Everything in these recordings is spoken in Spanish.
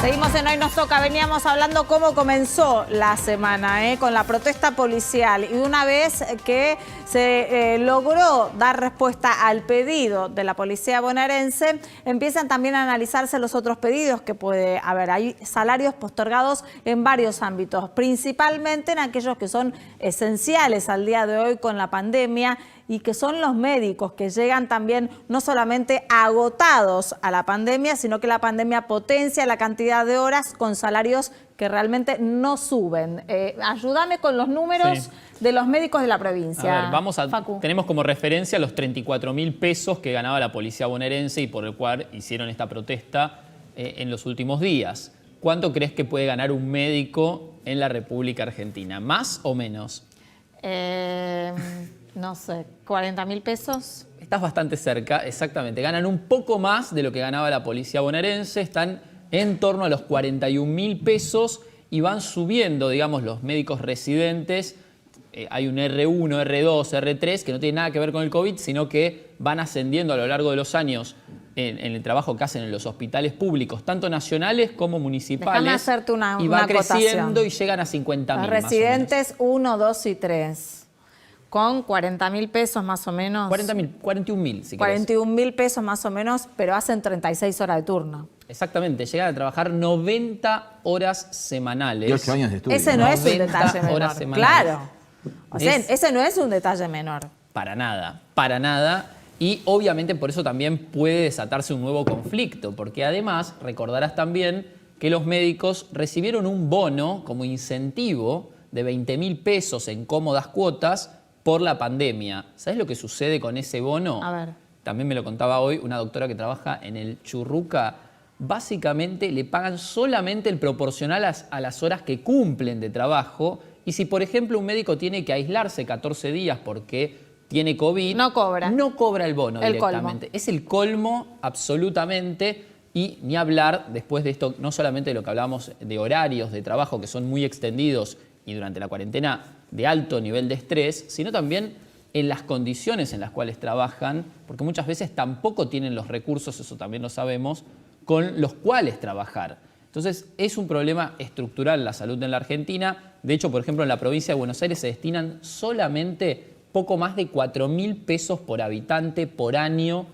Seguimos en Hoy Nos Toca. Veníamos hablando cómo comenzó la semana con la protesta policial, y una vez que se logró dar respuesta al pedido de la policía bonaerense, empiezan también a analizarse los otros pedidos que puede haber. Hay salarios postergados en varios ámbitos, principalmente en aquellos que son esenciales al día de hoy con la pandemia, y que son los médicos, que llegan también no solamente agotados a la pandemia, sino que la pandemia potencia la cantidad de horas con salarios que realmente no suben. Ayúdame con los números de los médicos de la provincia. A ver, tenemos como referencia los 34.000 pesos que ganaba la policía bonaerense y por el cual hicieron esta protesta en los últimos días. ¿Cuánto crees que puede ganar un médico en la República Argentina? ¿Más o menos? No sé, 40.000 pesos. Estás bastante cerca, exactamente. Ganan un poco más de lo que ganaba la policía bonaerense, están en torno a los 41.000 pesos y van subiendo, digamos, los médicos residentes. Hay un R1, R2, R3 que no tiene nada que ver con el COVID, sino que van ascendiendo a lo largo de los años en el trabajo que hacen en los hospitales públicos, tanto nacionales como municipales. Déjame hacerte una y va creciendo acotación. Y llegan a 50.000. Los residentes 1, 2 y 3. Con 40.000 pesos más o menos. 41.000, si querés. 41.000 pesos más o menos, pero hacen 36 horas de turno. Exactamente, llegan a trabajar 90 horas semanales. Y 8 años de estudio. Ese no es un detalle menor. Claro. O sea, ese no es un detalle menor. Para nada, para nada. Y obviamente por eso también puede desatarse un nuevo conflicto, porque además recordarás también que los médicos recibieron un bono como incentivo de 20.000 pesos en cómodas cuotas por la pandemia. ¿Sabes lo que sucede con ese bono? A ver. También me lo contaba hoy una doctora que trabaja en el Churruca. Básicamente le pagan solamente el proporcional a las horas que cumplen de trabajo. Y si, por ejemplo, un médico tiene que aislarse 14 días porque tiene COVID, no cobra. No cobra el bono directamente. Colmo. Es el colmo absolutamente. Y ni hablar después de esto, no solamente de lo que hablábamos de horarios de trabajo que son muy extendidos y durante la cuarentena de alto nivel de estrés, sino también en las condiciones en las cuales trabajan, porque muchas veces tampoco tienen los recursos, eso también lo sabemos, con los cuales trabajar. Entonces es un problema estructural la salud en la Argentina. De hecho, por ejemplo, en la provincia de Buenos Aires se destinan solamente poco más de 4.000 pesos por habitante por año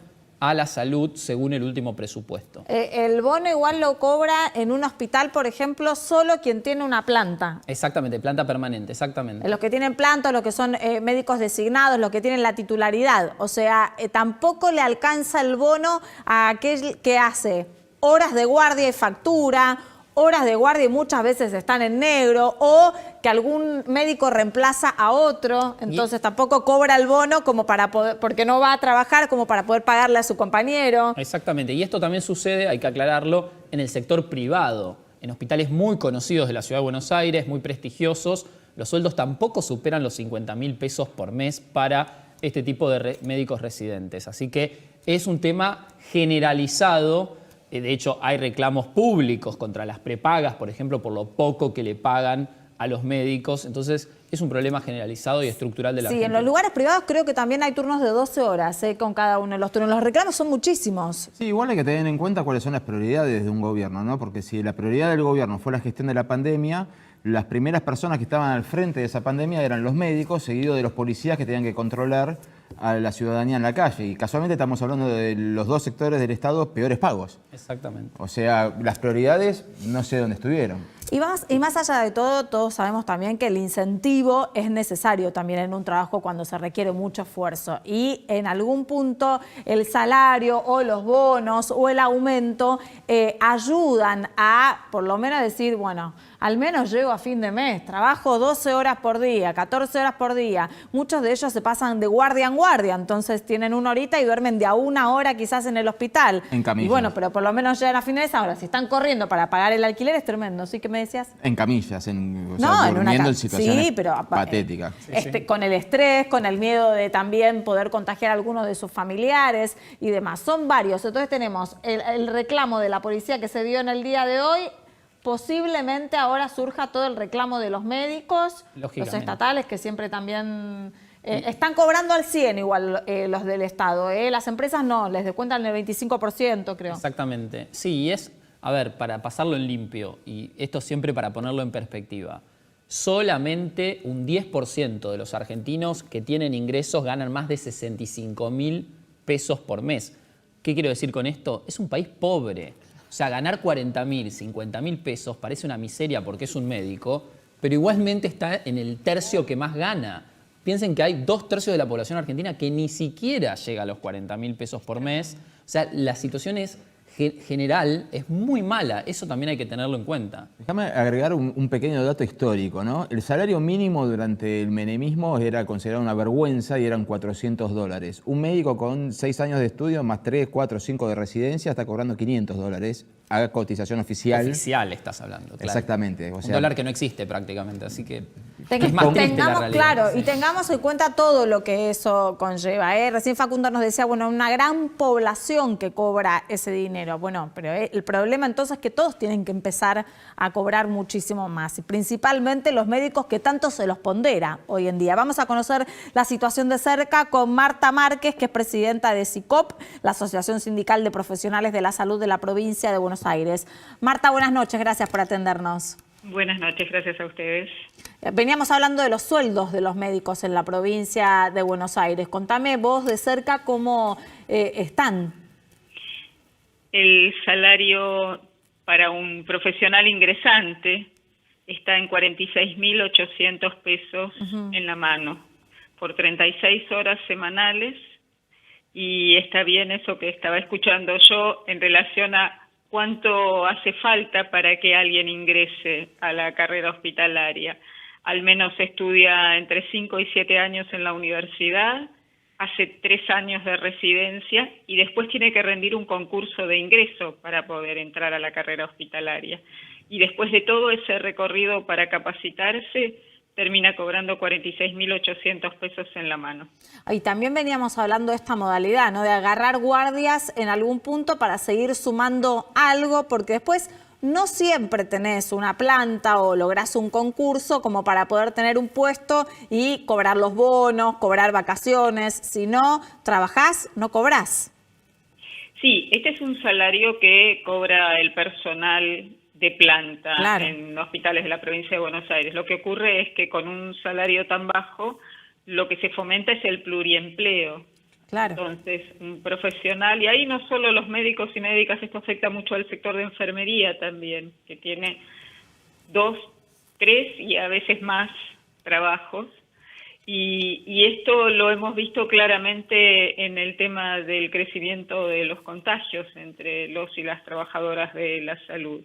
a la salud, según el último presupuesto. El bono igual lo cobra en un hospital, por ejemplo, solo quien tiene una planta. Exactamente, planta permanente, exactamente. Los que tienen planta, los que son médicos designados, los que tienen la titularidad. O sea, tampoco le alcanza el bono a aquel que hace horas de guardia y factura, horas de guardia y muchas veces están en negro, o que algún médico reemplaza a otro, entonces tampoco cobra el bono como para poder, porque no va a trabajar, como para poder pagarle a su compañero. Exactamente, y esto también sucede, hay que aclararlo, en el sector privado, en hospitales muy conocidos de la Ciudad de Buenos Aires, muy prestigiosos. Los sueldos tampoco superan los 50.000 pesos por mes para este tipo de médicos residentes, así que es un tema generalizado. De hecho, hay reclamos públicos contra las prepagas, por ejemplo, por lo poco que le pagan a los médicos. Entonces, es un problema generalizado y estructural de la Argentina. Sí, en los lugares privados creo que también hay turnos de 12 horas con cada uno de los turnos. Los reclamos son muchísimos. Sí, igual hay que tener en cuenta cuáles son las prioridades de un gobierno, ¿no? Porque si la prioridad del gobierno fue la gestión de la pandemia, las primeras personas que estaban al frente de esa pandemia eran los médicos, seguidos de los policías que tenían que controlar a la ciudadanía en la calle. Y casualmente estamos hablando de los dos sectores del Estado peores pagos. Exactamente. O sea, las prioridades no sé dónde estuvieron. Y más allá de todo, todos sabemos también que el incentivo es necesario también en un trabajo cuando se requiere mucho esfuerzo. Y en algún punto el salario o los bonos o el aumento ayudan a, por lo menos, decir, bueno, al menos llego a fin de mes, trabajo 12 horas por día, 14 horas por día. Muchos de ellos se pasan de guardia en guardia, entonces tienen una horita y duermen de a una hora quizás en el hospital. En camilla. Y bueno, pero por lo menos llegan a fin de mes. Ahora, si están corriendo para pagar el alquiler es tremendo, ¿sí que me decías? En camillas, durmiendo en situaciones patéticas. Con el estrés, con el miedo de también poder contagiar a algunos de sus familiares y demás. Son varios. Entonces tenemos el reclamo de la policía que se dio en el día de hoy. Posiblemente ahora surja todo el reclamo de los médicos, los estatales, que siempre también están cobrando al 100 igual los del Estado. Las empresas no, les descuentan el 25%, creo. Exactamente. Sí, es A ver, para pasarlo en limpio, y esto siempre para ponerlo en perspectiva, solamente un 10% de los argentinos que tienen ingresos ganan más de 65.000 pesos por mes. ¿Qué quiero decir con esto? Es un país pobre. O sea, ganar 40.000, 50.000 pesos parece una miseria porque es un médico, pero igualmente está en el tercio que más gana. Piensen que hay 2/3 de la población argentina que ni siquiera llega a los 40.000 pesos por mes. O sea, la situación es general, es muy mala. Eso también hay que tenerlo en cuenta. Déjame agregar un pequeño dato histórico, ¿no? El salario mínimo durante el menemismo era considerado una vergüenza y eran $400. Un médico con 6 años de estudio, más 3, 4, 5 de residencia, está cobrando $500 a cotización oficial. Oficial estás hablando, claro. Exactamente. O Un sea, dólar que no existe prácticamente, así que es más triste la Tengamos realidad. claro y tengamos en cuenta todo lo que eso conlleva. Recién Facundo nos decía, bueno, una gran población que cobra ese dinero. Bueno, pero el problema entonces es que todos tienen que empezar a cobrar muchísimo más, y principalmente los médicos que tanto se los pondera hoy en día. Vamos a conocer la situación de cerca con Marta Márquez, que es presidenta de SICOP, la Asociación Sindical de Profesionales de la Salud de la provincia de Buenos Aires. Marta, buenas noches, gracias por atendernos. Buenas noches, gracias a ustedes. Veníamos hablando de los sueldos de los médicos en la provincia de Buenos Aires. Contame vos de cerca cómo están. El salario para un profesional ingresante está en 46.800 pesos en la mano por 36 horas semanales, y está bien eso que estaba escuchando yo en relación a cuánto hace falta para que alguien ingrese a la carrera hospitalaria. Al menos estudia entre 5 y 7 años en la universidad, hace 3 años de residencia y después tiene que rendir un concurso de ingreso para poder entrar a la carrera hospitalaria. Y después de todo ese recorrido para capacitarse, termina cobrando 46.800 pesos en la mano. Y también veníamos hablando de esta modalidad, ¿no? De agarrar guardias en algún punto para seguir sumando algo, porque después no siempre tenés una planta o lográs un concurso como para poder tener un puesto y cobrar los bonos, cobrar vacaciones. Si no trabajás, no cobrás. Sí, este es un salario que cobra el personal de planta, claro, en hospitales de la provincia de Buenos Aires. Lo que ocurre es que con un salario tan bajo, lo que se fomenta es el pluriempleo. Claro. Entonces, un profesional, y ahí no solo los médicos y médicas, esto afecta mucho al sector de enfermería también, que tiene 2, 3 y a veces más trabajos. Y esto lo hemos visto claramente en el tema del crecimiento de los contagios entre los y las trabajadoras de la salud,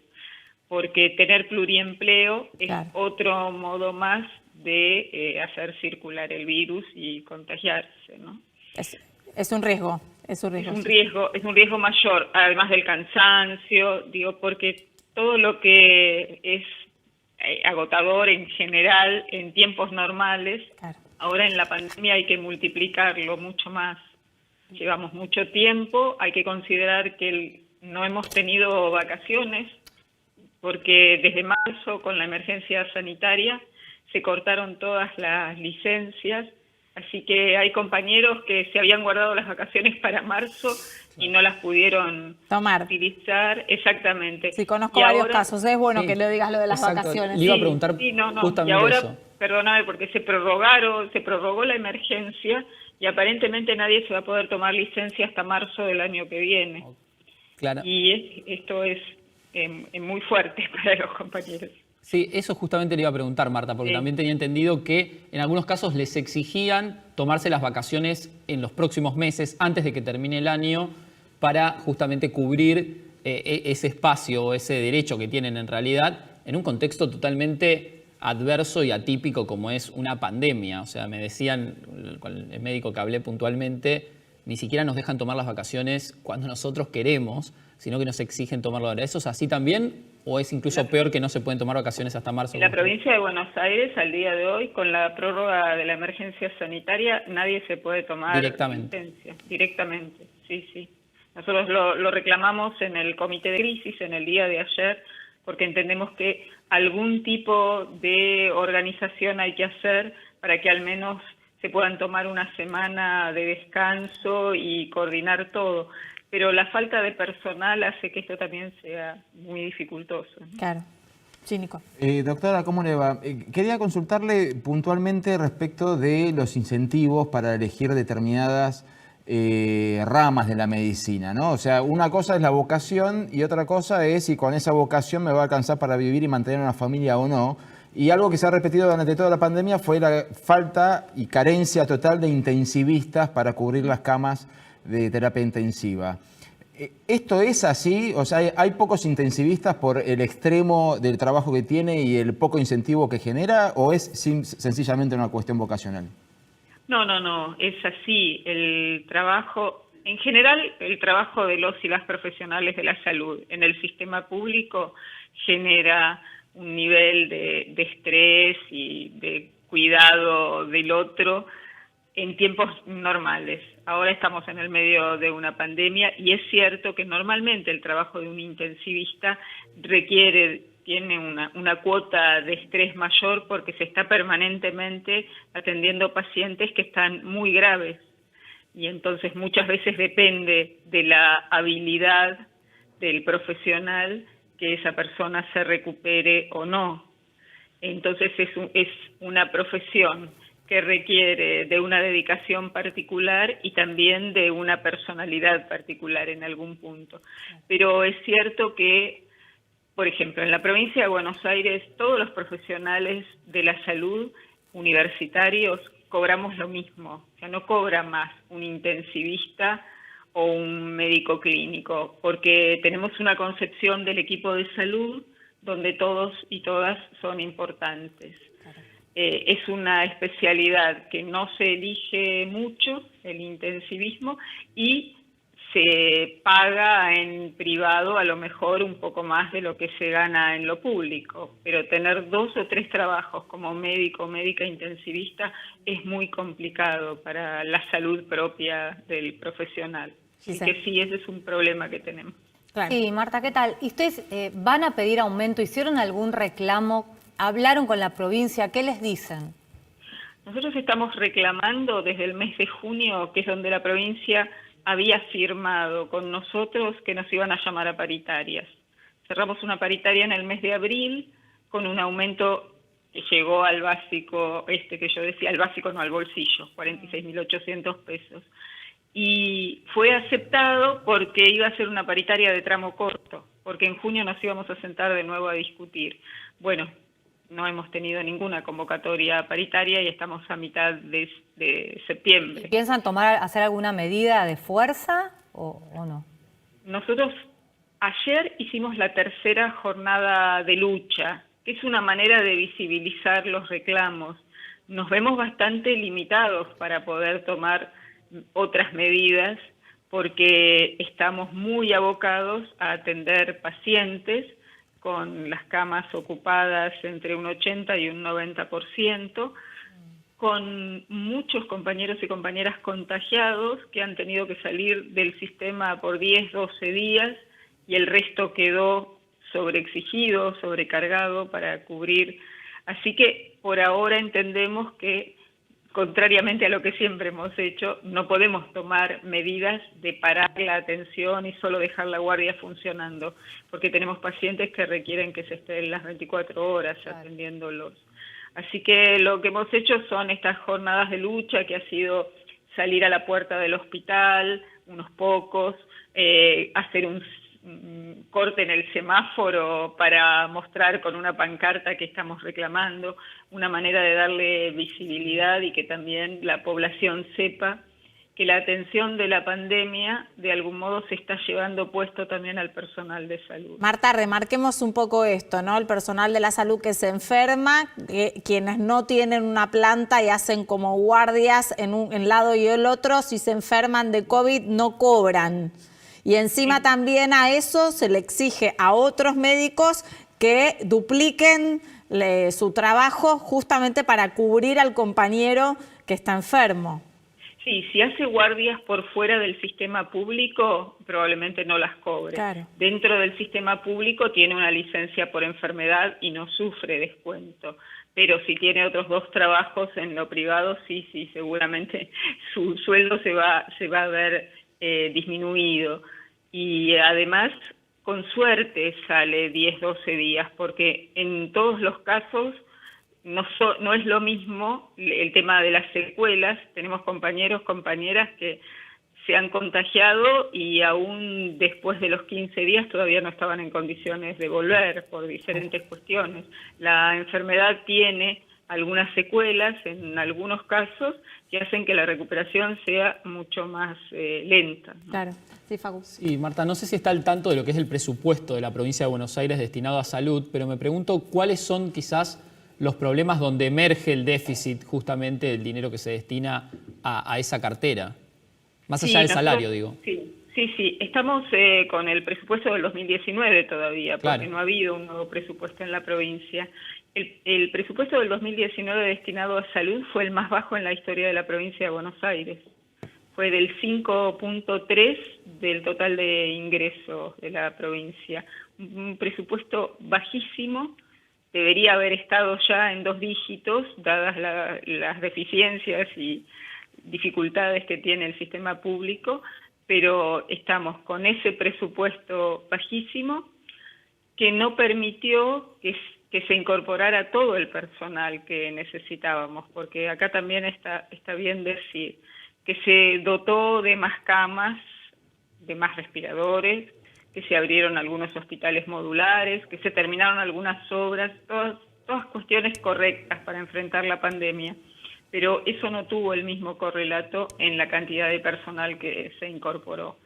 porque tener pluriempleo es claro, otro modo más de hacer circular el virus y contagiarse, ¿no? Es un riesgo, es un riesgo. Es un riesgo mayor, además del cansancio, digo, porque todo lo que es agotador en general en tiempos normales, claro, ahora en la pandemia hay que multiplicarlo mucho más. Llevamos mucho tiempo, hay que considerar que no hemos tenido vacaciones, porque desde marzo, con la emergencia sanitaria, se cortaron todas las licencias, así que hay compañeros que se habían guardado las vacaciones para marzo y no las pudieron utilizar. Exactamente. Sí, conozco varios casos, es bueno que le digas lo de las vacaciones. Le iba a preguntar justamente y ahora, eso. Perdóname, porque se prorrogó la emergencia y aparentemente nadie se va a poder tomar licencia hasta marzo del año que viene. Claro. Y esto es muy fuerte para los compañeros. Sí, eso justamente le iba a preguntar, Marta, porque también tenía entendido que en algunos casos les exigían tomarse las vacaciones en los próximos meses, antes de que termine el año, para justamente cubrir ese espacio o ese derecho que tienen en realidad en un contexto totalmente adverso y atípico como es una pandemia. O sea, me decían, con el médico que hablé puntualmente, ni siquiera nos dejan tomar las vacaciones cuando nosotros queremos, sino que nos exigen tomarlo ahora. ¿Eso es así también o es incluso peor que no se pueden tomar vacaciones hasta marzo? En la provincia de Buenos Aires, al día de hoy, con la prórroga de la emergencia sanitaria, nadie se puede tomar licencia. Directamente, sí. Nosotros lo reclamamos en el comité de crisis en el día de ayer, porque entendemos que algún tipo de organización hay que hacer para que al menos se puedan tomar una semana de descanso y coordinar todo. Pero la falta de personal hace que esto también sea muy dificultoso. Claro. Sí, Nico. Doctora, ¿cómo le va? Quería consultarle puntualmente respecto de los incentivos para elegir determinadas ramas de la medicina, ¿no? O sea, una cosa es la vocación y otra cosa es si con esa vocación me va a alcanzar para vivir y mantener una familia o no. Y algo que se ha repetido durante toda la pandemia fue la falta y carencia total de intensivistas para cubrir las camas de terapia intensiva. ¿Esto es así? O sea, ¿hay pocos intensivistas por el extremo del trabajo que tiene y el poco incentivo que genera? ¿O es sencillamente una cuestión vocacional? No, es así. El trabajo, en general, el trabajo de los y las profesionales de la salud en el sistema público genera un nivel de estrés y de cuidado del otro en tiempos normales. Ahora estamos en el medio de una pandemia y es cierto que normalmente el trabajo de un intensivista tiene una cuota de estrés mayor porque se está permanentemente atendiendo pacientes que están muy graves y entonces muchas veces depende de la habilidad del profesional que esa persona se recupere o no. Entonces es una profesión que requiere de una dedicación particular y también de una personalidad particular en algún punto. Pero es cierto que, por ejemplo, en la provincia de Buenos Aires, todos los profesionales de la salud universitarios cobramos lo mismo. O sea, no cobra más un intensivista o un médico clínico, porque tenemos una concepción del equipo de salud donde todos y todas son importantes. Es una especialidad que no se elige mucho, el intensivismo, y se paga en privado a lo mejor un poco más de lo que se gana en lo público, pero tener 2 o 3 trabajos como médico o médica intensivista es muy complicado para la salud propia del profesional. Así que sí, ese es un problema que tenemos. Claro. Sí, Marta, ¿qué tal? ¿Y ustedes van a pedir aumento? ¿Hicieron algún reclamo? ¿Hablaron con la provincia? ¿Qué les dicen? Nosotros estamos reclamando desde el mes de junio, que es donde la provincia había firmado con nosotros que nos iban a llamar a paritarias. Cerramos una paritaria en el mes de abril con un aumento que llegó al básico, que yo decía, al básico no, al bolsillo, 46.800 pesos. Y fue aceptado porque iba a ser una paritaria de tramo corto, porque en junio nos íbamos a sentar de nuevo a discutir. Bueno, no hemos tenido ninguna convocatoria paritaria y estamos a mitad de septiembre. ¿Piensan hacer alguna medida de fuerza o no? Nosotros ayer hicimos la tercera jornada de lucha, que es una manera de visibilizar los reclamos. Nos vemos bastante limitados para poder tomar otras medidas porque estamos muy abocados a atender pacientes con las camas ocupadas entre un 80 y un 90%, con muchos compañeros y compañeras contagiados que han tenido que salir del sistema por 10, 12 días y el resto quedó sobreexigido, sobrecargado para cubrir. Así que por ahora entendemos que, contrariamente a lo que siempre hemos hecho, no podemos tomar medidas de parar la atención y solo dejar la guardia funcionando, porque tenemos pacientes que requieren que se estén las 24 horas atendiéndolos. Así que lo que hemos hecho son estas jornadas de lucha, que ha sido salir a la puerta del hospital, unos pocos, hacer un corte en el semáforo para mostrar con una pancarta que estamos reclamando, una manera de darle visibilidad y que también la población sepa que la atención de la pandemia de algún modo se está llevando puesto también al personal de salud. Marta, remarquemos un poco esto, ¿no? El personal de la salud que se enferma, quienes no tienen una planta y hacen como guardias en un lado y el otro, si se enferman de COVID no cobran. Y encima también a eso se le exige a otros médicos que dupliquen su trabajo justamente para cubrir al compañero que está enfermo. Sí, si hace guardias por fuera del sistema público, probablemente no las cobre. Claro. Dentro del sistema público tiene una licencia por enfermedad y no sufre descuento. pero si tiene otros 2 trabajos en lo privado, sí, seguramente su sueldo se va a ver disminuido. Y además, con suerte sale 10, 12 días, porque en todos los casos no es lo mismo el tema de las secuelas. Tenemos compañeros, compañeras que se han contagiado y aún después de los 15 días todavía no estaban en condiciones de volver por diferentes cuestiones. La enfermedad tiene algunas secuelas en algunos casos que hacen que la recuperación sea mucho más lenta, ¿no? Claro, sí, Facu. Sí, Marta, no sé si está al tanto de lo que es el presupuesto de la provincia de Buenos Aires destinado a salud, pero me pregunto cuáles son quizás los problemas donde emerge el déficit justamente del dinero que se destina a esa cartera. Más allá del salario, digo. Sí. Estamos con el presupuesto del 2019 todavía, porque claro, no ha habido un nuevo presupuesto en la provincia. El presupuesto del 2019 destinado a salud fue el más bajo en la historia de la provincia de Buenos Aires. Fue del 5.3 del total de ingresos de la provincia. Un presupuesto bajísimo, debería haber estado ya en 2 dígitos, dadas las deficiencias y dificultades que tiene el sistema público, pero estamos con ese presupuesto bajísimo que no permitió que se incorporara todo el personal que necesitábamos, porque acá también está bien decir que se dotó de más camas, de más respiradores, que se abrieron algunos hospitales modulares, que se terminaron algunas obras, todas cuestiones correctas para enfrentar la pandemia. Pero eso no tuvo el mismo correlato en la cantidad de personal que se incorporó.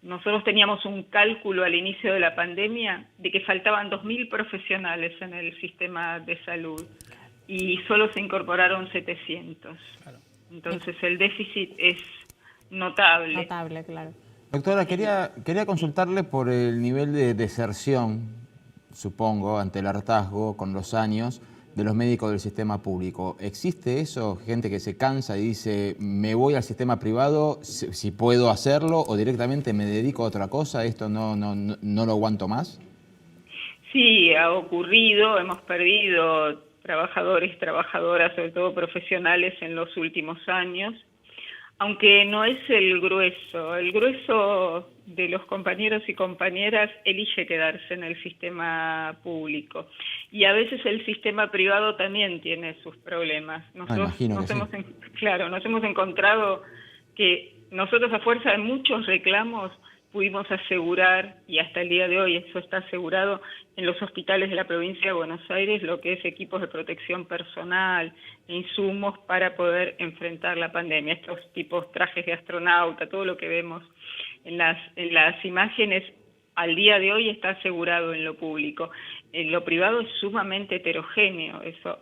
Nosotros teníamos un cálculo al inicio de la pandemia de que faltaban 2.000 profesionales en el sistema de salud y solo se incorporaron 700. Claro. Entonces el déficit es notable. Notable, claro. Doctora, quería consultarle por el nivel de deserción, supongo, ante el hartazgo con los años de los médicos del sistema público. ¿Existe eso? Gente que se cansa y dice, me voy al sistema privado si puedo hacerlo, o directamente me dedico a otra cosa, esto no lo aguanto más. Sí, ha ocurrido, hemos perdido trabajadores, trabajadoras, sobre todo profesionales en los últimos años, aunque no es el grueso de los compañeros y compañeras elige quedarse en el sistema público. Y a veces el sistema privado también tiene sus problemas. Nosotros nos hemos encontrado que nosotros, a fuerza de muchos reclamos, pudimos asegurar, y hasta el día de hoy eso está asegurado, en los hospitales de la provincia de Buenos Aires, lo que es equipos de protección personal, insumos para poder enfrentar la pandemia. Estos tipos trajes de astronauta, todo lo que vemos en las imágenes, al día de hoy está asegurado en lo público. En lo privado es sumamente heterogéneo.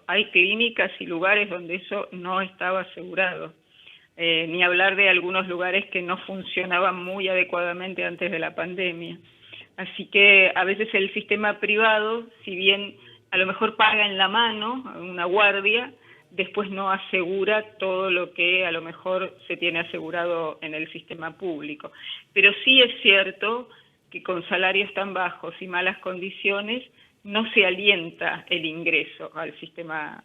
Hay clínicas y lugares donde eso no estaba asegurado. Ni hablar de algunos lugares que no funcionaban muy adecuadamente antes de la pandemia. Así que a veces el sistema privado, si bien a lo mejor paga en la mano una guardia, después no asegura todo lo que a lo mejor se tiene asegurado en el sistema público. Pero sí es cierto que con salarios tan bajos y malas condiciones no se alienta el ingreso al sistema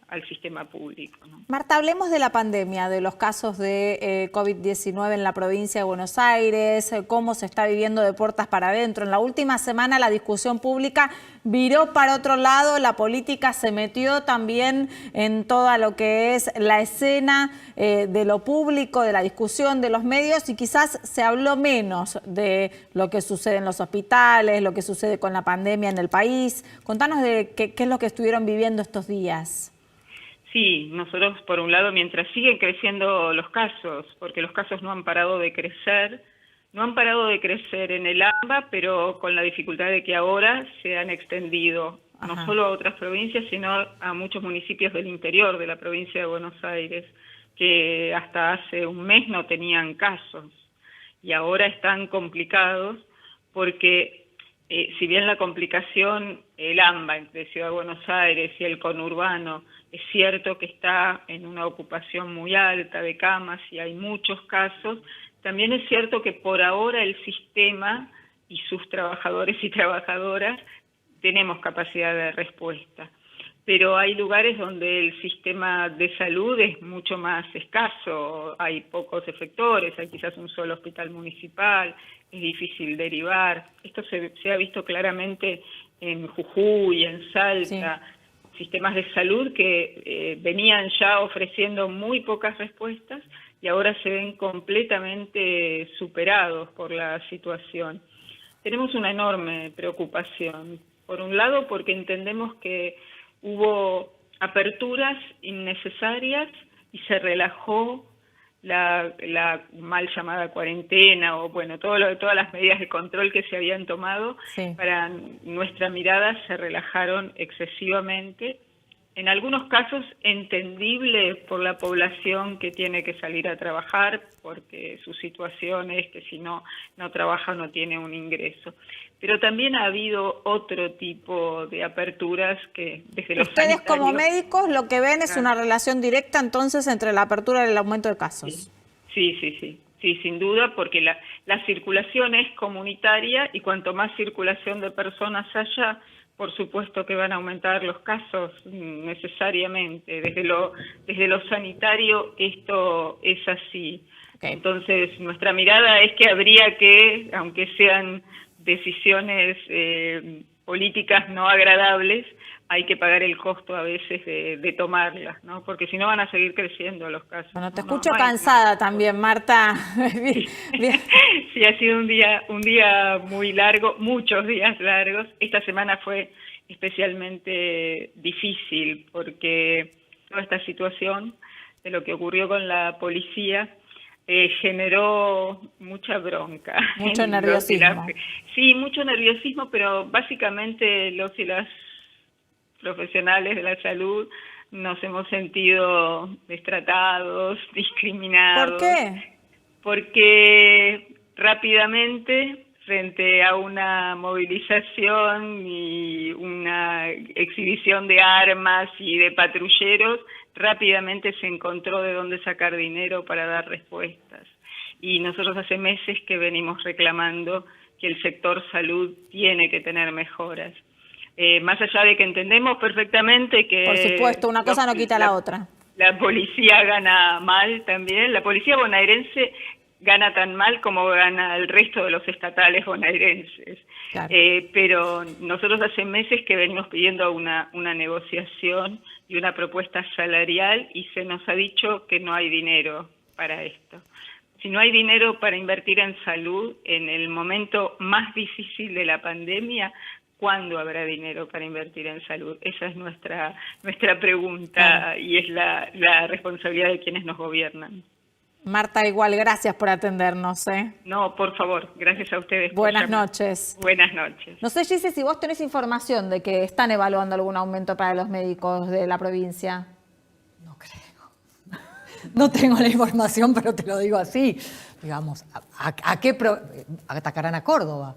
público, ¿no? Marta, hablemos de la pandemia, de los casos de COVID-19 en la provincia de Buenos Aires, cómo se está viviendo de puertas para adentro. En la última semana la discusión pública viró para otro lado, la política se metió también en toda lo que es la escena de lo público, de la discusión de los medios, y quizás se habló menos de lo que sucede en los hospitales, lo que sucede con la pandemia en el país. Contanos de qué es lo que estuvieron viviendo estos días. Sí, nosotros por un lado, mientras siguen creciendo los casos, porque los casos no han parado de crecer en el AMBA, pero con la dificultad de que ahora se han extendido no solo a otras provincias, sino a muchos municipios del interior de la provincia de Buenos Aires, que hasta hace un mes no tenían casos y ahora están complicados porque si bien la complicación, el AMBA entre Ciudad de Buenos Aires y el conurbano, es cierto que está en una ocupación muy alta de camas y hay muchos casos, también es cierto que por ahora el sistema y sus trabajadores y trabajadoras tenemos capacidad de respuesta. pero hay lugares donde el sistema de salud es mucho más escaso, hay pocos efectores, hay quizás un solo hospital municipal, es difícil derivar. Esto se ha visto claramente en Jujuy, en Salta, sistemas de salud que venían ya ofreciendo muy pocas respuestas y ahora se ven completamente superados por la situación. Tenemos una enorme preocupación, por un lado porque entendemos que hubo aperturas innecesarias y se relajó la mal llamada cuarentena o bueno, todas las medidas de control que se habían tomado. Para nuestra mirada se relajaron excesivamente. En algunos casos entendible por la población que tiene que salir a trabajar porque su situación es que si no trabaja no tiene un ingreso. Pero también ha habido otro tipo de aperturas que desde los Ustedes sanitarios, como médicos lo que ven es una relación directa entonces entre la apertura y el aumento de casos. Sí, sin duda, porque la circulación es comunitaria y cuanto más circulación de personas haya, por supuesto que van a aumentar los casos necesariamente. Desde lo sanitario esto es así. Entonces, nuestra mirada es que habría que, aunque sean decisiones políticas no agradables, hay que pagar el costo a veces de tomarlas, ¿no? Porque si no van a seguir creciendo los casos. Bueno, te escucho cansada también, Marta. Sí, ha sido un día muy largo, muchos días largos. Esta semana fue especialmente difícil porque toda esta situación de lo que ocurrió con la policía generó mucha bronca. Mucho nerviosismo. Sí, mucho nerviosismo, pero básicamente los y las profesionales de la salud nos hemos sentido destratados, discriminados. ¿Por qué? Porque rápidamente, frente a una movilización y una exhibición de armas y de patrulleros, rápidamente se encontró de dónde sacar dinero para dar respuestas. Y nosotros hace meses que venimos reclamando que el sector salud tiene que tener mejoras. Más allá de que entendemos perfectamente que... Por supuesto, una cosa no quita la otra. La policía gana mal también. La policía bonaerense gana tan mal como gana el resto de los estatales bonaerenses. Claro. Pero nosotros hace meses que venimos pidiendo una negociación y una propuesta salarial y se nos ha dicho que no hay dinero para esto. Si no hay dinero para invertir en salud en el momento más difícil de la pandemia, ¿cuándo habrá dinero para invertir en salud? Esa es nuestra pregunta y es la responsabilidad de quienes nos gobiernan. Marta, igual, gracias por atendernos. No, por favor, gracias a ustedes. Buenas noches. Buenas noches. No sé, Gise, si vos tenés información de que están evaluando algún aumento para los médicos de la provincia. No creo. No tengo la información, pero te lo digo así. Digamos, ¿a qué atacarán a Córdoba?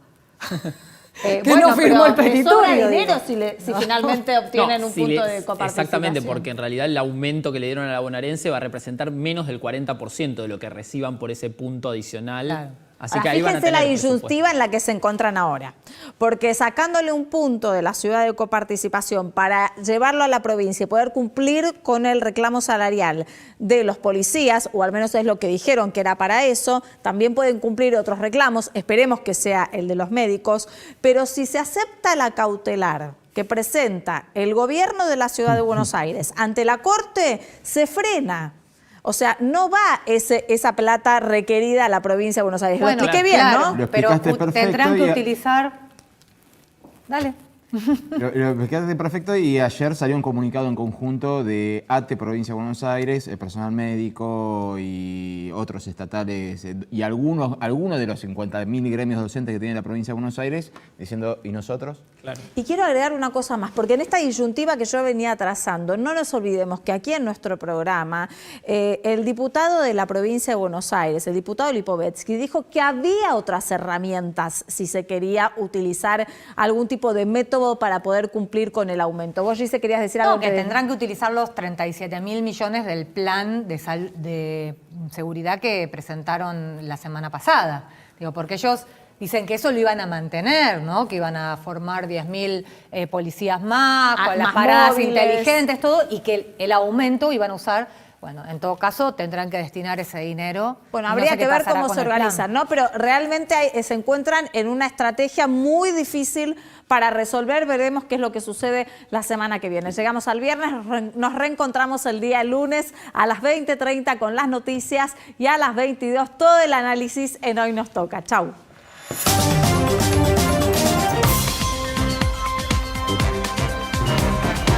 Que bueno, no firmó el petitorio. Dinero si finalmente obtienen un punto de coparticipación. Exactamente, porque en realidad el aumento que le dieron a la bonaerense va a representar menos del 40% de lo que reciban por ese punto adicional. Claro. Así que ahí van a tener la disyuntiva en la que se encuentran ahora, porque sacándole un punto de la ciudad de coparticipación para llevarlo a la provincia y poder cumplir con el reclamo salarial de los policías, o al menos es lo que dijeron que era para eso, también pueden cumplir otros reclamos, esperemos que sea el de los médicos, pero si se acepta la cautelar que presenta el gobierno de la ciudad de Buenos Aires ante la Corte, se frena. O sea, no va esa plata requerida a la provincia de Buenos Aires. Bueno, lo expliqué bien, claro, ¿no? Pero tendrán que utilizar... Dale. Lo explicaste perfecto y ayer salió un comunicado en conjunto de ATE, Provincia de Buenos Aires, el personal médico y otros estatales y algunos de los 50.000 gremios docentes que tiene la Provincia de Buenos Aires diciendo, ¿y nosotros? Claro. Y quiero agregar una cosa más, porque en esta disyuntiva que yo venía trazando, no nos olvidemos que aquí en nuestro programa, el diputado de la Provincia de Buenos Aires, el diputado Lipovetsky, dijo que había otras herramientas si se quería utilizar algún tipo de método para poder cumplir con el aumento. Vos, Gise, querías decir algo. Que tendrán que utilizar los 37.000 millones del plan de seguridad que presentaron la semana pasada. Digo, porque ellos Dicen que eso lo iban a mantener, ¿no? Que iban a formar 10.000 policías más, con las más paradas móviles. inteligentes, todo, y que el aumento iban a usar, bueno, en todo caso tendrán que destinar ese dinero. Bueno, No habría sé que qué ver pasará cómo con se el plan. organizan, ¿no? Pero realmente se encuentran en una estrategia muy difícil para resolver. Veremos qué es lo que sucede la semana que viene. Llegamos al viernes, nos reencontramos el día lunes a las 20:30 con las noticias y a las 22 todo el análisis en Hoy Nos Toca. Chau.